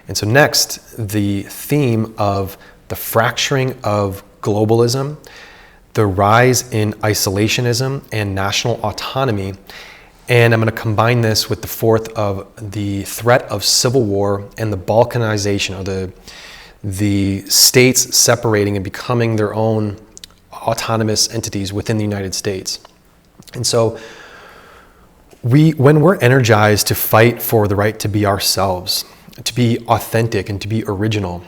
And so next, the theme of the fracturing of globalism, the rise in isolationism and national autonomy. And I'm going to combine this with the fourth of the threat of civil war and the balkanization, or the states separating and becoming their own autonomous entities within the United States. And so when we're energized to fight for the right to be ourselves, to be authentic and to be original,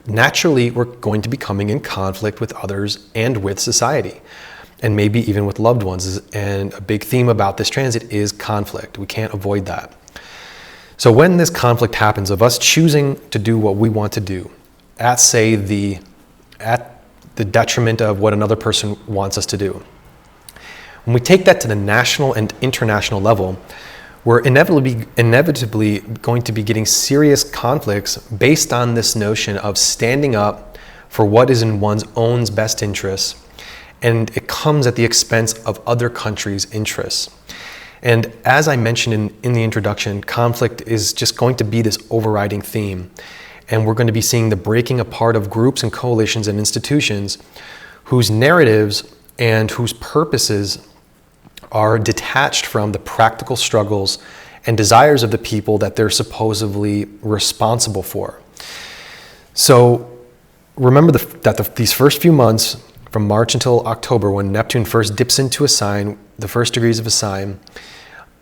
naturally we're going to be coming in conflict with others and with society, and maybe even with loved ones. And a big theme about this transit is conflict. We can't avoid that. So when this conflict happens of us choosing to do what we want to do at, say, the detriment of what another person wants us to do, when we take that to the national and international level, we're inevitably going to be getting serious conflicts based on this notion of standing up for what is in one's own best interests, and it comes at the expense of other countries' interests. And as I mentioned in the introduction, conflict is just going to be this overriding theme, and we're going to be seeing the breaking apart of groups and coalitions and institutions whose narratives and whose purposes are detached from the practical struggles and desires of the people that they're supposedly responsible for. So remember that these first few months, from March until October, when Neptune first dips into a sign, the first degrees of a sign,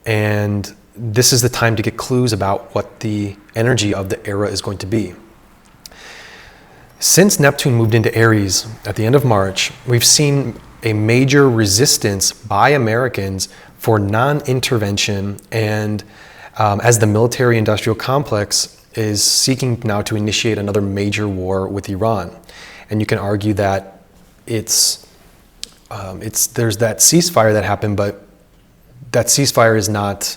and this is the time to get clues about what the energy of the era is going to be. Since Neptune moved into Aries at the end of March, we've seen a major resistance by Americans for non-intervention, and as the military-industrial complex is seeking now to initiate another major war with Iran. And you can argue that there's that ceasefire that happened, but that ceasefire is not,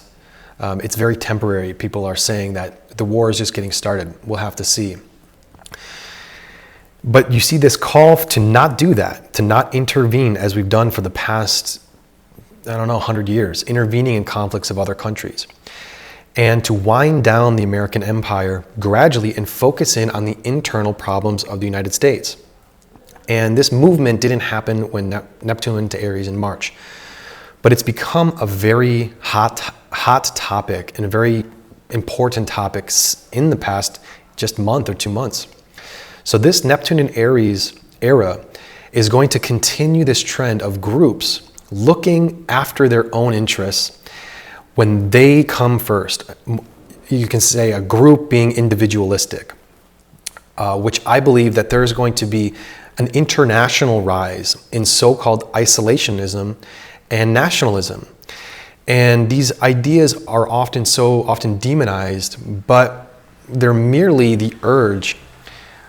it's very temporary. People are saying that the war is just getting started. We'll have to see. But you see this call to not do that, to not intervene as we've done for the past, 100 years, intervening in conflicts of other countries, and to wind down the American empire gradually and focus in on the internal problems of the United States. And this movement didn't happen when Neptune went to Aries in March, but it's become a very hot topic and a very important topic in the past just month or 2 months. So this Neptune in Aries era is going to continue this trend of groups looking after their own interests when they come first. You can say a group being individualistic, which I believe that there's going to be an international rise in so-called isolationism and nationalism. And these ideas are often demonized, but they're merely the urge.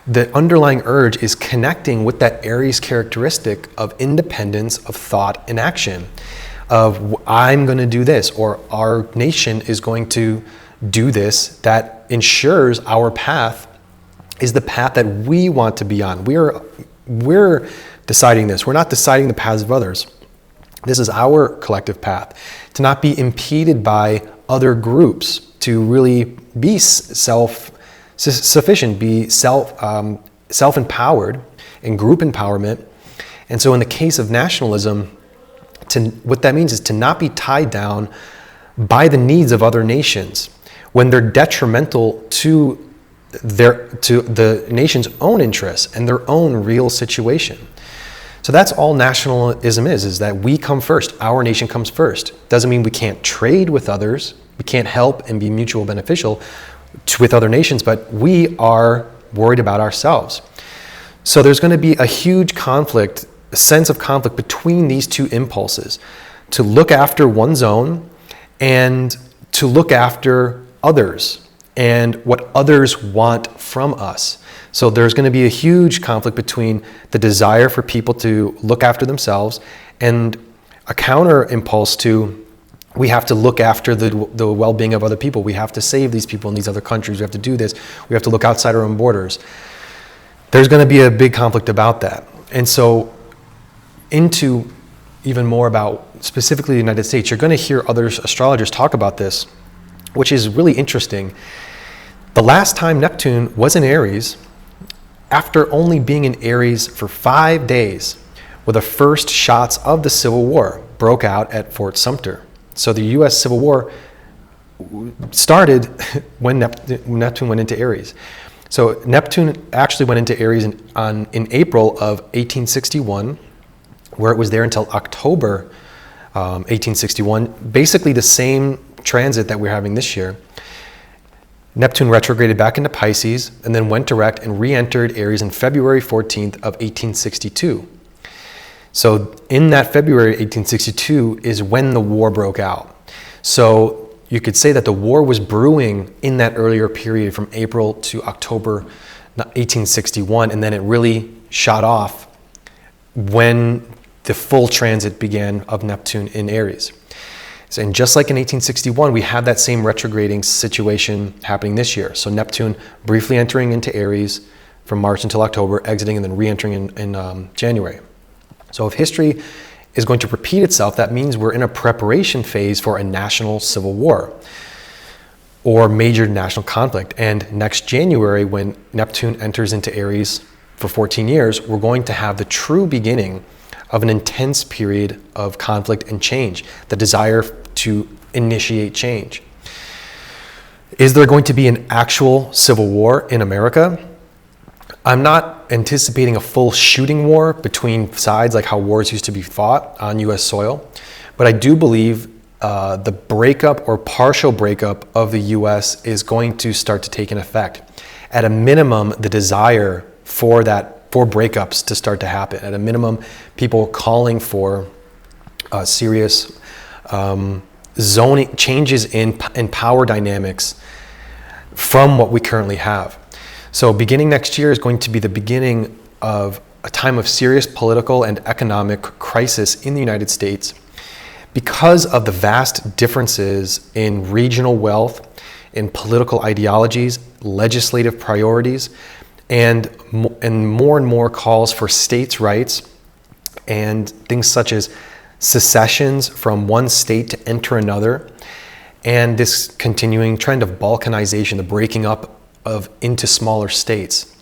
The underlying urge is connecting with that Aries characteristic of independence of thought and action, of I'm going to do this, or our nation is going to do this, that ensures our path is the path that we want to be on. We're deciding this. We're not deciding the paths of others. This is our collective path, to not be impeded by other groups, to really be self-sufficient, be self-empowered and group empowerment. And so in the case of nationalism, what that means is to not be tied down by the needs of other nations when they're detrimental to the nation's own interests and their own real situation. So that's all nationalism is that we come first, our nation comes first. Doesn't mean we can't trade with others, we can't help and be mutual beneficial with other nations, but we are worried about ourselves. So there's going to be a huge conflict, a sense of conflict between these two impulses, to look after one's own and to look after others and what others want from us. So there's going to be a huge conflict between the desire for people to look after themselves and a counter impulse to, we have to look after the well-being of other people. We have to save these people in these other countries. We have to do this. We have to look outside our own borders. There's going to be a big conflict about that. And so into even more about specifically the United States, you're going to hear other astrologers talk about this, which is really interesting. The last time Neptune was in Aries, after only being in Aries for 5 days, were the first shots of the Civil War broke out at Fort Sumter. So the U.S. Civil War started when Neptune went into Aries. So Neptune actually went into Aries in April of 1861, where it was there until October 1861, basically the same transit that we're having this year. Neptune retrograded back into Pisces and then went direct and re-entered Aries on February 14th of 1862. So in that February 1862 is when the war broke out. So you could say that the war was brewing in that earlier period from April to October 1861, and then it really shot off when the full transit began of Neptune in Aries. And just like in 1861, we have that same retrograding situation happening this year. So Neptune briefly entering into Aries from March until October, exiting and then re-entering in January. So if history is going to repeat itself, that means we're in a preparation phase for a national civil war or major national conflict. And next January, when Neptune enters into Aries for 14 years, we're going to have the true beginning of an intense period of conflict and change, the desire to initiate change. Is there going to be an actual civil war in America? I'm not anticipating a full shooting war between sides like how wars used to be fought on US soil, but I do believe the breakup or partial breakup of the US is going to start to take an effect. At a minimum, the desire for breakups to start to happen. At a minimum, people calling for serious zoning changes in power dynamics from what we currently have. So beginning next year is going to be the beginning of a time of serious political and economic crisis in the United States because of the vast differences in regional wealth, in political ideologies, legislative priorities, and more calls for states' rights and things such as secessions from one state to enter another, and this continuing trend of balkanization, the breaking up into smaller states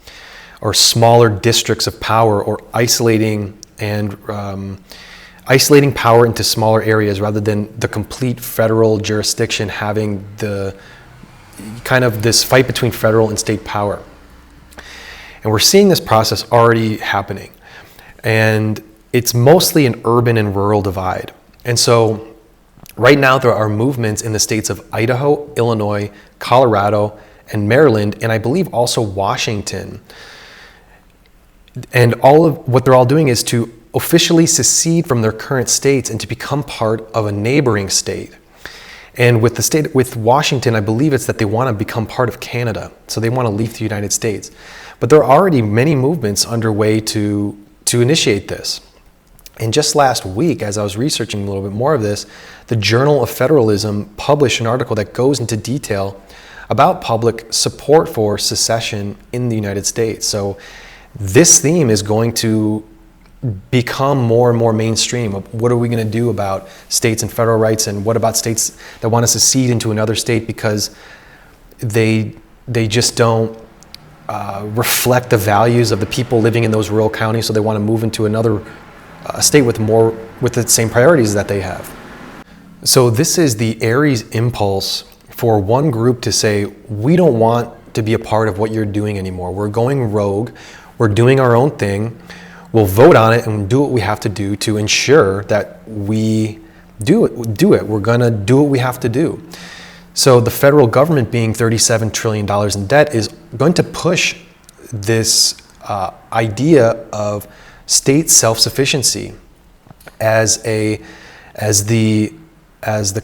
or smaller districts of power, or isolating power into smaller areas rather than the complete federal jurisdiction having the kind of this fight between federal and state power. And we're seeing this process already happening. And it's mostly an urban and rural divide. And so right now there are movements in the states of Idaho, Illinois, Colorado, and Maryland, and I believe also Washington. And all of what they're all doing is to officially secede from their current states and to become part of a neighboring state. And with Washington, I believe it's that they want to become part of Canada. So they want to leave the United States. But there are already many movements underway to initiate this. And just last week, as I was researching a little bit more of this, the Journal of Federalism published an article that goes into detail about public support for secession in the United States. So this theme is going to become more and more mainstream. What are we going to do about states and federal rights, and what about states that want to secede into another state because they just don't reflect the values of the people living in those rural counties, so they want to move into another state with the same priorities that they have. So this is the Aries impulse for one group to say, we don't want to be a part of what you're doing anymore. We're going rogue. We're doing our own thing. We'll vote on it and do what we have to do to ensure that we do it. We're going to do what we have to do. So the federal government, being $37 trillion in debt, is going to push this idea of state self-sufficiency as the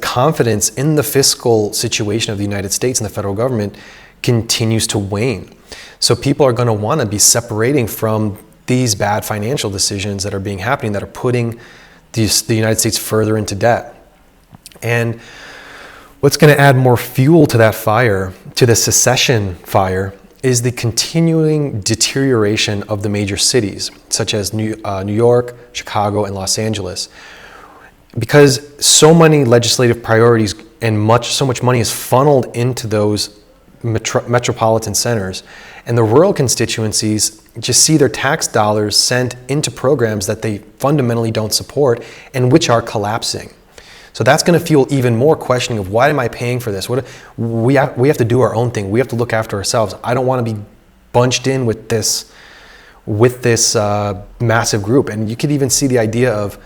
confidence in the fiscal situation of the United States and the federal government continues to wane. So people are going to want to be separating from these bad financial decisions that are happening, that are putting the United States further into debt. And what's going to add more fuel to that fire, to the secession fire, is the continuing deterioration of the major cities, such as New York, Chicago, and Los Angeles. Because so many legislative priorities and so much money is funneled into those metropolitan centers. And the rural constituencies just see their tax dollars sent into programs that they fundamentally don't support and which are collapsing. So that's going to fuel even more questioning of, why am I paying for this? We have to do our own thing. We have to look after ourselves. I don't want to be bunched in with this massive group. And you could even see the idea of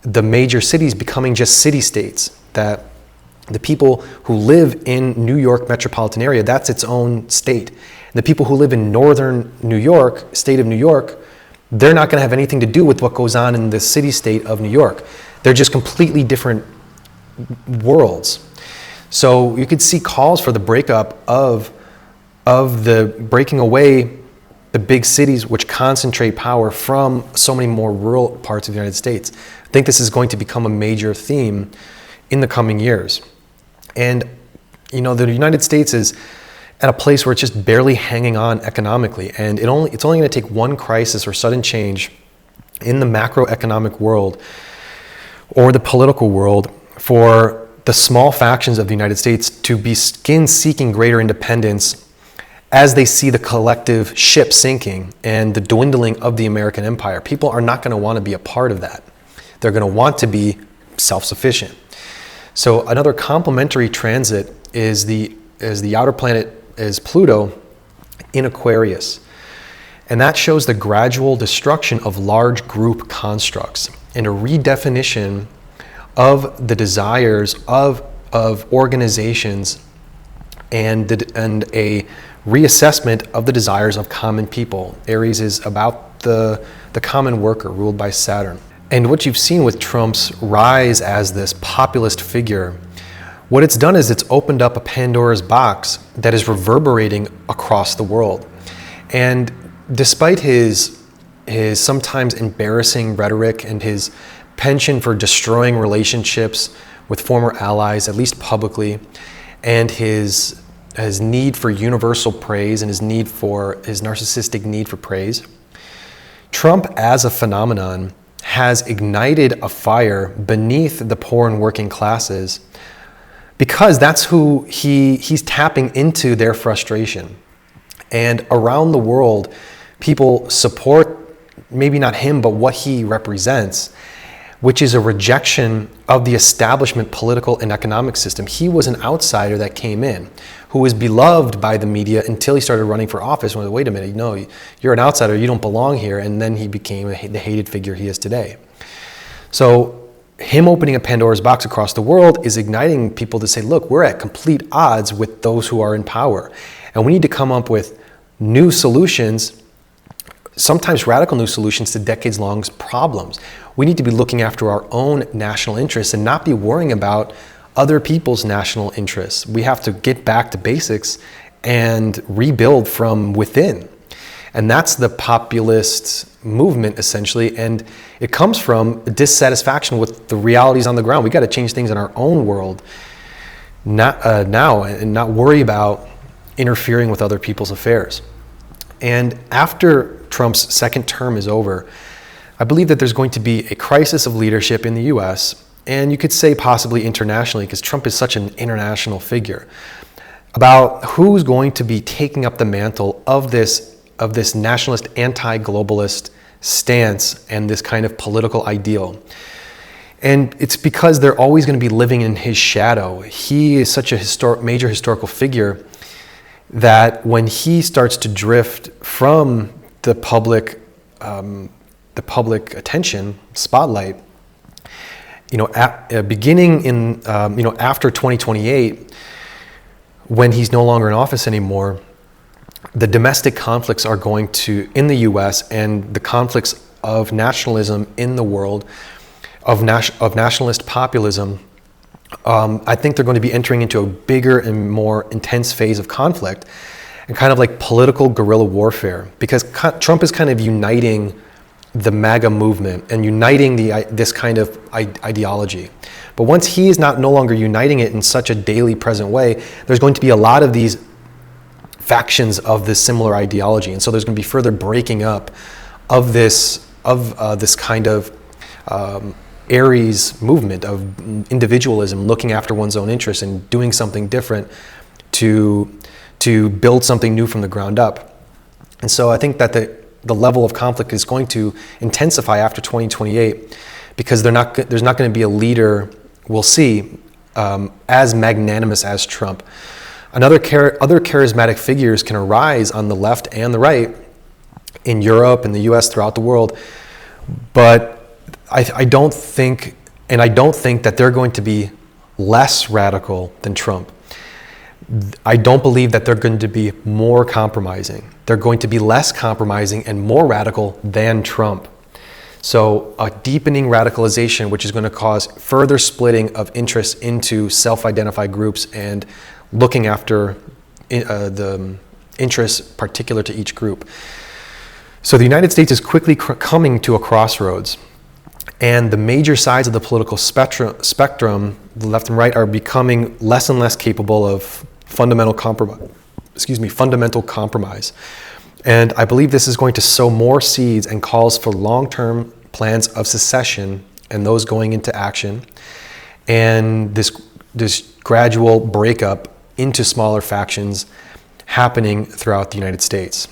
the major cities becoming just city-states, that the people who live in New York metropolitan area, that's its own state. The people who live in northern New York, state of New York, they're not going to have anything to do with what goes on in the city-state of New York. They're just completely different worlds. So you could see calls for the breakup of the breaking away the big cities, which concentrate power, from so many more rural parts of the United States. I think this is going to become a major theme in the coming years. And, the United States is at a place where it's just barely hanging on economically. And it's only going to take one crisis or sudden change in the macroeconomic world or the political world for the small factions of the United States to begin seeking greater independence as they see the collective ship sinking and the dwindling of the American empire. People are not going to want to be a part of that. They're going to want to be self-sufficient. So another complementary transit is the outer planet is Pluto in Aquarius. And that shows the gradual destruction of large group constructs and a redefinition of the desires of organizations and a reassessment of the desires of common people. Aries is about the common worker ruled by Saturn. And what you've seen with Trump's rise as this populist figure, what it's done is it's opened up a Pandora's box that is reverberating across the world. And despite his sometimes embarrassing rhetoric and his penchant for destroying relationships with former allies, at least publicly, and his need for universal praise and his narcissistic need for praise, Trump as a phenomenon has ignited a fire beneath the poor and working classes, because that's who he's tapping into their frustration. And around the world, people support maybe not him, but what he represents, which is a rejection of the establishment political and economic system. He was an outsider that came in, who was beloved by the media until he started running for office. When, wait a minute, no, you're an outsider, you don't belong here. And then he became the hated figure he is today. So him opening a Pandora's box across the world is igniting people to say, look, we're at complete odds with those who are in power. And we need to come up with new solutions, sometimes radical new solutions to decades-long problems. We need to be looking after our own national interests and not be worrying about other people's national interests. We have to get back to basics and rebuild from within. And that's the populist movement, essentially. And it comes from dissatisfaction with the realities on the ground. We got to change things in our own world now and not worry about interfering with other people's affairs. And after Trump's second term is over, I believe that there's going to be a crisis of leadership in the US, and you could say possibly internationally, because Trump is such an international figure, about who's going to be taking up the mantle of this nationalist, anti-globalist stance and this kind of political ideal. And it's because they're always going to be living in his shadow. He is such a major historical figure that when he starts to drift from the public attention spotlight, beginning in after 2028, when he's no longer in office anymore, the domestic conflicts are going to, in the U.S., and the conflicts of nationalism in the world, of nationalist populism, I think they're going to be entering into a bigger and more intense phase of conflict, and kind of like political guerrilla warfare, because Trump is kind of uniting the MAGA movement and uniting this kind of ideology. But once he is no longer uniting it in such a daily present way, there's going to be a lot of these factions of this similar ideology, and so there's going to be further breaking up of this kind of Aries movement of individualism, looking after one's own interests and doing something different to to build something new from the ground up. And so I think that the level of conflict is going to intensify after 2028 because there's not going to be a leader, we'll see, as magnanimous as Trump. Other charismatic figures can arise on the left and the right in Europe, in the US, throughout the world, but I don't think that they're going to be less radical than Trump. I don't believe that they're going to be more compromising. They're going to be less compromising and more radical than Trump. So a deepening radicalization, which is going to cause further splitting of interest into self-identified groups and looking after the interests particular to each group. So the United States is quickly coming to a crossroads, and the major sides of the political spectrum, the left and right, are becoming less and less capable of fundamental compromise. And I believe this is going to sow more seeds and calls for long-term plans of secession and those going into action, and this gradual breakup into smaller factions happening throughout the United States.